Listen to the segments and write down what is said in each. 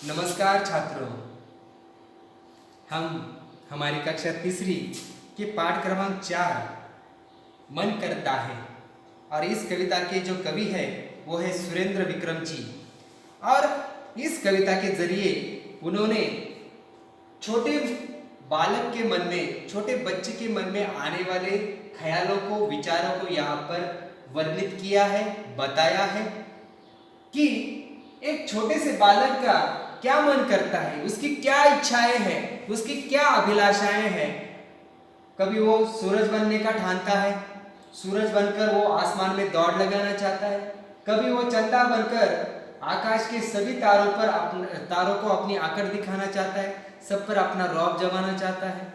नमस्कार छात्रों। हम हमारी कक्षा तीसरी के पाठ क्रमांक 4 मन करता है और इस कविता के जो कवि है वो है सुरेंद्र विक्रम जी। और इस कविता के जरिए उन्होंने छोटे बालक के मन में, छोटे बच्चे के मन में आने वाले ख्यालों को, विचारों को यहाँ पर वर्णित किया है, बताया है कि एक छोटे से बालक का क्या मन करता है, उसकी क्या इच्छाएं हैं, उसकी क्या अभिलाषाएं हैं। कभी वो सूरज बनने का ठानता है, सूरज बनकर वो आसमान में दौड़ लगाना चाहता है। कभी वो चंदा बनकर आकाश के सभी तारों को अपनी आकड़ दिखाना चाहता है, सब पर अपना रौब जमाना चाहता है।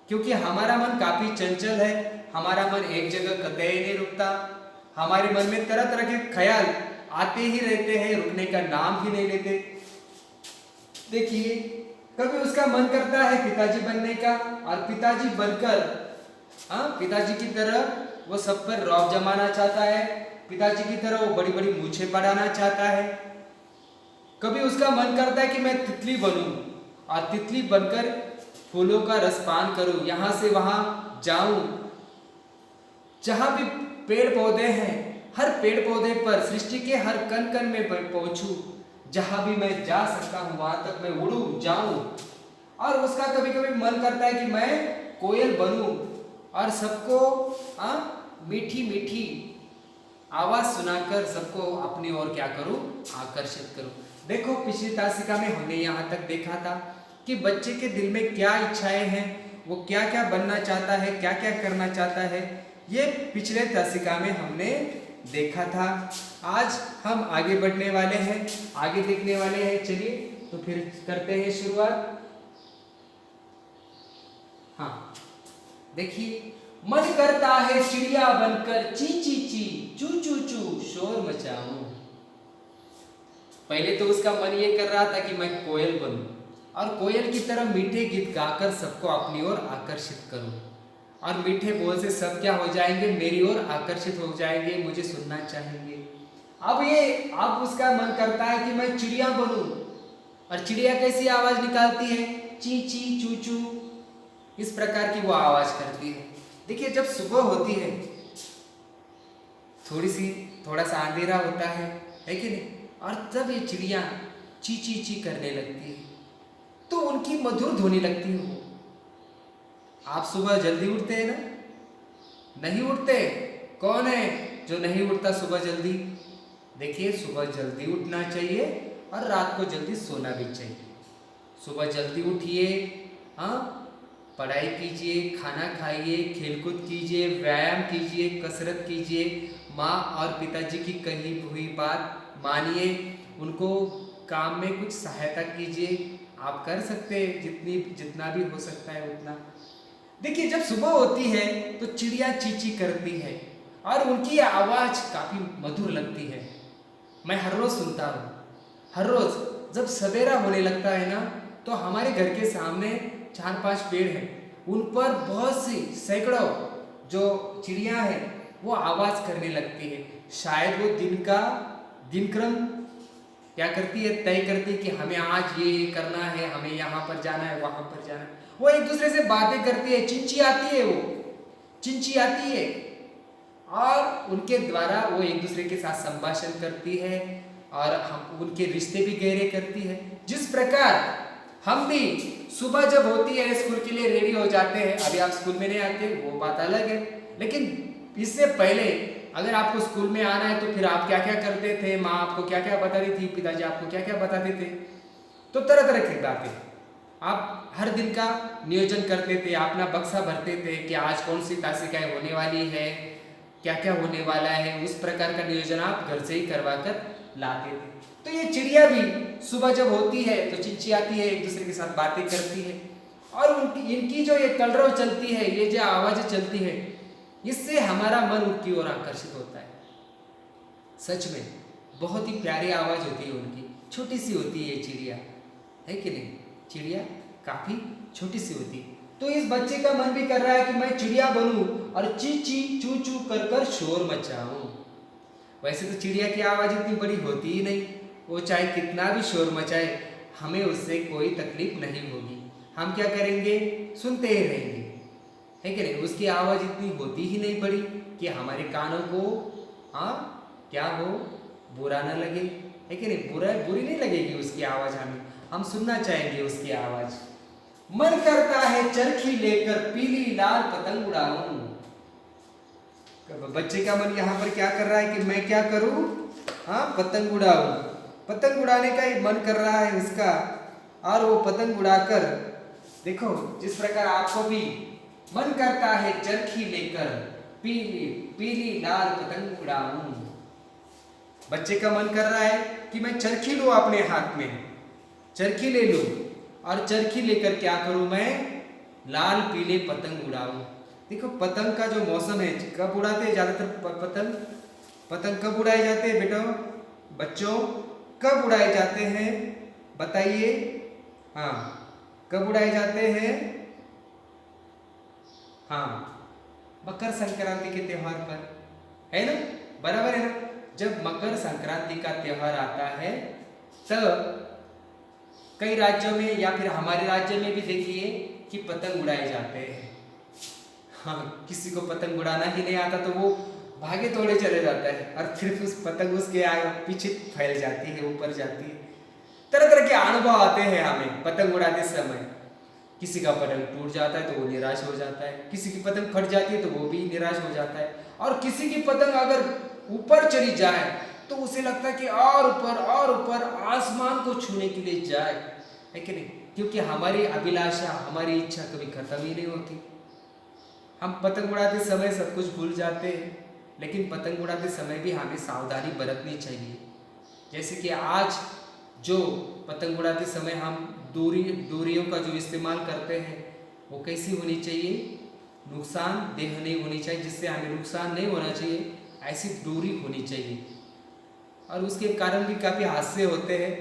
क्योंकि हमारा मन काफी चंचल है, हमारा मन एक जगह कतई नहीं रुकता। हमारे मन में तरह तरह के ख्याल आते ही रहते हैं, रुकने का नाम ही नहीं लेते। देखिए, कभी उसका मन करता है पिताजी बनने का और पिताजी बनकर पिताजी की तरह वो सब पर रौब जमाना चाहता है, पिताजी की तरह वो बड़ी बड़ी मूछें बढ़ाना चाहता है। कभी उसका मन करता है कि मैं तितली बनूं और तितली बनकर फूलों का रसपान करूं, यहां से वहां जाऊं, जहां भी पेड़ पौधे हैं हर पेड़ पौधे पर, सृष्टि के हर कण कण में पहुंचूं, जहां भी मैं जा सकता हूं वहां तक मैं उड़ूं जाऊं। और उसका कभी कभी मन करता है कि मैं कोयल बनूं और सबको मीठी मीठी आवाज सुनाकर सबको अपनी ओर क्या करूं, आकर्षित करूं। देखो, पिछली तासिका में हमने यहाँ तक देखा था कि बच्चे के दिल में क्या इच्छाएं हैं, वो क्या क्या बनना चाहता है, क्या क्या करना चाहता है, ये पिछले तासिका में हमने देखा था। आज हम आगे बढ़ने वाले हैं, आगे देखने वाले हैं। चलिए तो फिर करते हैं शुरुआत। हाँ, देखिए, मन करता है चिड़िया बनकर ची ची ची चू चू चू शोर मचाऊं। पहले तो उसका मन ये कर रहा था कि मैं कोयल बनूं और कोयल की तरह मीठे गीत गाकर सबको अपनी ओर आकर्षित करूं, और मीठे बोल से सब क्या हो जाएंगे, मेरी ओर आकर्षित हो जाएंगे, मुझे सुनना चाहेंगे। अब उसका मन करता है कि मैं चिड़िया बनूं, और चिड़िया कैसी आवाज निकालती है, ची ची चू चू, इस प्रकार की वो आवाज करती है। देखिए, जब सुबह होती है, थोड़ा सा अंधेरा होता है कि नहीं, और तब ये चिड़िया ची ची ची करने लगती है तो उनकी मधुर ध्वनि लगती है। वो आप सुबह जल्दी उठते हैं ना? नहीं उठते? कौन है जो नहीं उठता सुबह जल्दी? देखिए, सुबह जल्दी उठना चाहिए और रात को जल्दी सोना भी चाहिए। सुबह जल्दी उठिए, पढ़ाई कीजिए, खाना खाइए, खेलकूद कीजिए, व्यायाम कीजिए, कसरत कीजिए, माँ और पिताजी की कही हुई बात मानिए, उनको काम में कुछ सहायता कीजिए। आप कर सकते हैं जितना भी हो सकता है उतना। देखिए, जब सुबह होती है तो चिड़िया चींची करती है और उनकी आवाज काफी मधुर लगती है। मैं हर रोज सुनता हूँ। हर रोज जब सवेरा होने लगता है ना, तो हमारे घर के सामने 4-5 पेड़ हैं, उन पर बहुत सी सैकड़ों जो चिड़िया है वो आवाज करने लगती है। शायद वो दिनक्रम क्या करती है, तय करती है कि हमें आज ये करना है, हमें यहाँ पर जाना है, वहां पर जाना है। वो एक दूसरे से बातें करती है, चिंची आती है, वो चिंची आती है और उनके द्वारा वो एक दूसरे के साथ संभाषण करती है और हम उनके रिश्ते भी गहरे करती है। जिस प्रकार हम भी सुबह जब होती है स्कूल के लिए रेडी हो जाते हैं। अभी आप स्कूल में नहीं आते, वो बात अलग है, लेकिन इससे पहले अगर आपको स्कूल में आना है तो फिर आप क्या क्या करते थे, माँ आपको क्या क्या बताती थी, पिताजी आपको क्या क्या बताते थे। तो तरह तरह की बातें आप हर दिन का नियोजन करते थे, अपना बक्सा भरते थे कि आज कौन सी तासिकाएं होने वाली है, क्या क्या होने वाला है। उस प्रकार का नियोजन आप घर से ही करवा कर लाते थे। तो ये चिड़िया भी सुबह जब होती है तो चिंची आती है, एक दूसरे के साथ बातें करती है और इनकी जो ये कलरव चलती है, ये जो आवाजें चलती है, इससे हमारा मन उनकी ओर आकर्षित होता है। सच में बहुत ही प्यारी आवाज होती है उनकी, छोटी सी होती है ये चिड़िया, है कि नहीं? चिड़िया काफी छोटी सी होती है। तो इस बच्चे का मन भी कर रहा है कि मैं चिड़िया बनूं और ची ची चू चू कर कर शोर मचाऊं। वैसे तो चिड़िया की आवाज इतनी बड़ी होती ही नहीं, वो चाहे कितना भी शोर मचाए, हमें उससे कोई तकलीफ नहीं होगी। हम क्या करेंगे, सुनते ही रहेंगे, है कि नहीं। उसकी आवाज़ इतनी होती ही नहीं पड़ी कि हमारे कानों को क्या हो, बुरा ना लगे, है कि नहीं। बुरी नहीं लगेगी उसकी आवाज़, हम सुनना चाहेंगे उसकी आवाज़। मन करता है चरखी लेकर पीली लाल पतंग उड़ाऊं। बच्चे का मन यहाँ पर क्या कर रहा है कि मैं क्या करूं, पतंग उड़ाऊं। पतंग उड़ाने का ही मन कर रहा है उसका, और वो पतंग उड़ाकर देखो, जिस प्रकार आपको भी मन करता है चरखी लेकर पीली पीली लाल पतंग उड़ाऊं। बच्चे का मन कर रहा है कि मैं चरखी लूं अपने हाथ में, चरखी ले लूं, और चरखी लेकर क्या करूं, मैं लाल पीले पतंग उड़ाऊं। देखो, पतंग का जो मौसम है, कब उड़ाते हैं ज्यादातर पतंग कब उड़ाए जाते हैं बेटा, बच्चों कब उड़ाए जाते हैं, बताइए। कब उड़ाए जाते हैं, मकर संक्रांति के त्योहार पर, है ना, बराबर है ना। जब मकर संक्रांति का त्योहार आता है, तब कई राज्यों में या फिर हमारे राज्य में भी देखिए कि पतंग उड़ाए जाते हैं। किसी को पतंग उड़ाना ही नहीं आता तो वो भागे तोड़े चले जाता है, और फिर उस पतंग उसके आगे पीछे फैल जाती है, ऊपर जाती है। तरह तरह के अनुभव आते हैं हमें पतंग उड़ाते समय। किसी का पतंग टूट जाता है तो वो निराश हो जाता है, किसी की पतंग फट जाती है तो वो भी निराश हो जाता है, और किसी की पतंग अगर ऊपर चली जाए तो उसे लगता है कि और ऊपर आसमान को छूने के लिए जाए, है कि नहीं। क्योंकि हमारी अभिलाषा, हमारी इच्छा कभी खत्म ही नहीं होती। हम पतंग उड़ाते समय सब कुछ भूल जाते हैं, लेकिन पतंग उड़ाते समय भी हमें सावधानी बरतनी चाहिए। जैसे कि आज जो पतंग उड़ाते समय हम डोरियों का जो इस्तेमाल करते हैं, वो कैसी होनी चाहिए, नुकसान देह नहीं होनी चाहिए, जिससे हमें नुकसान नहीं होना चाहिए, ऐसी डोरी होनी चाहिए। और उसके कारण भी काफ़ी हादसे होते हैं।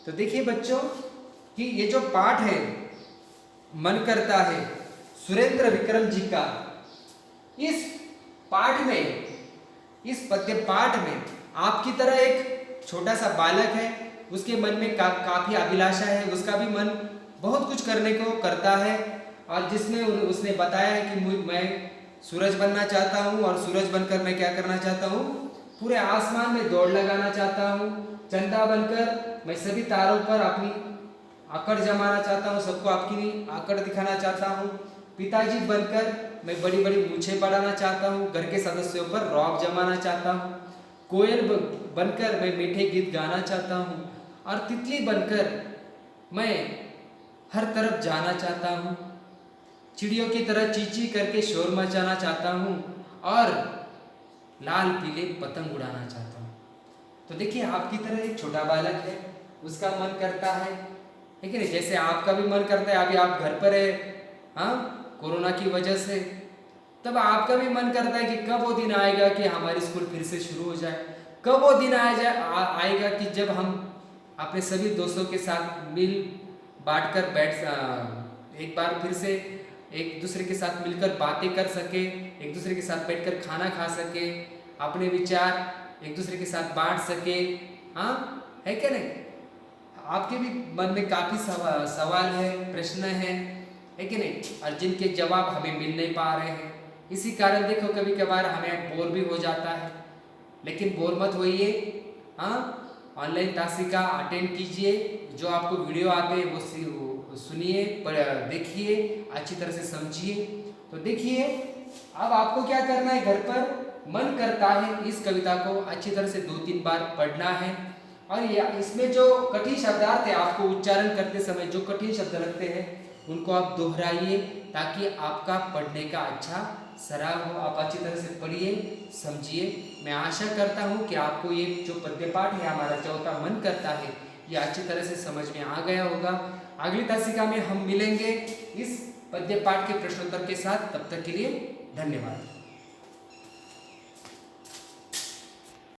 तो देखिए बच्चों कि ये जो पाठ है, मन करता है, सुरेंद्र विक्रम जी का, इस पाठ में, इस पद्य पाठ में आपकी तरह एक छोटा सा बालक है, उसके मन में काफ़ी अभिलाषा है, उसका भी मन बहुत कुछ करने को करता है, और जिसमें उसने बताया है कि मैं सूरज बनना चाहता हूँ, और सूरज बनकर मैं क्या करना चाहता हूँ, पूरे आसमान में दौड़ लगाना चाहता हूँ। चंदा बनकर मैं सभी तारों पर अपनी आकड़ जमाना चाहता हूँ, सबको आपकी आकड़ दिखाना चाहता हूँ। पिताजी बनकर मैं बड़ी बड़ी मूछें बढ़ाना चाहता हूँ, घर के सदस्यों पर रौब जमाना चाहता हूँ। कोयल बनकर मैं मीठे गीत गाना चाहता हूँ, और तितली बनकर मैं हर तरफ जाना चाहता हूँ। चिड़ियों की तरह चींची करके शोर मचाना चाहता हूँ, और लाल पीले पतंग उड़ाना चाहता हूँ। तो देखिए, आपकी तरह एक छोटा बालक है, उसका मन करता है कि नहीं, जैसे आपका भी मन करता है। अभी आप घर पर है, कोरोना की वजह से, तब आपका भी मन करता है कि कब वो दिन आएगा कि हमारी स्कूल फिर से शुरू हो जाए, कब वो दिन आएगा कि जब हम अपने सभी दोस्तों के साथ मिल बांट कर एक बार फिर से एक दूसरे के साथ मिलकर बातें कर सके, एक दूसरे के साथ बैठकर खाना खा सके, अपने विचार एक दूसरे के साथ बांट सके, है क्या नहीं। आपके भी मन में काफ़ी सवाल है, प्रश्न है कि नहीं, और जिनके जवाब हमें मिल नहीं पा रहे हैं। इसी कारण देखो, कभी कभार हमें बोर भी हो जाता है, लेकिन बोर मत होइए। ऑनलाइन तासिका अटेंड कीजिए, जो आपको वीडियो आते हैं वो सुनिए, देखिए, अच्छी तरह से समझिए। तो देखिए, अब आपको क्या करना है, घर पर मन करता है इस कविता को अच्छी तरह से 2-3 बार पढ़ना है, और इसमें जो कठिन शब्दार्थ है, आपको उच्चारण करते समय जो कठिन शब्द लगते हैं उनको आप दोहराइए, ताकि आपका पढ़ने का अच्छा सराव हो, आप अच्छी तरह से पढ़िए, समझिए। मैं आशा करता हूँ कि आपको ये जो पद्य पाठ है हमारा चौथा मन करता है, ये अच्छी तरह से समझ में आ गया होगा। अगली तासिका में हम मिलेंगे इस पद्य पाठ के प्रश्नोत्तर के साथ। तब तक के लिए धन्यवाद।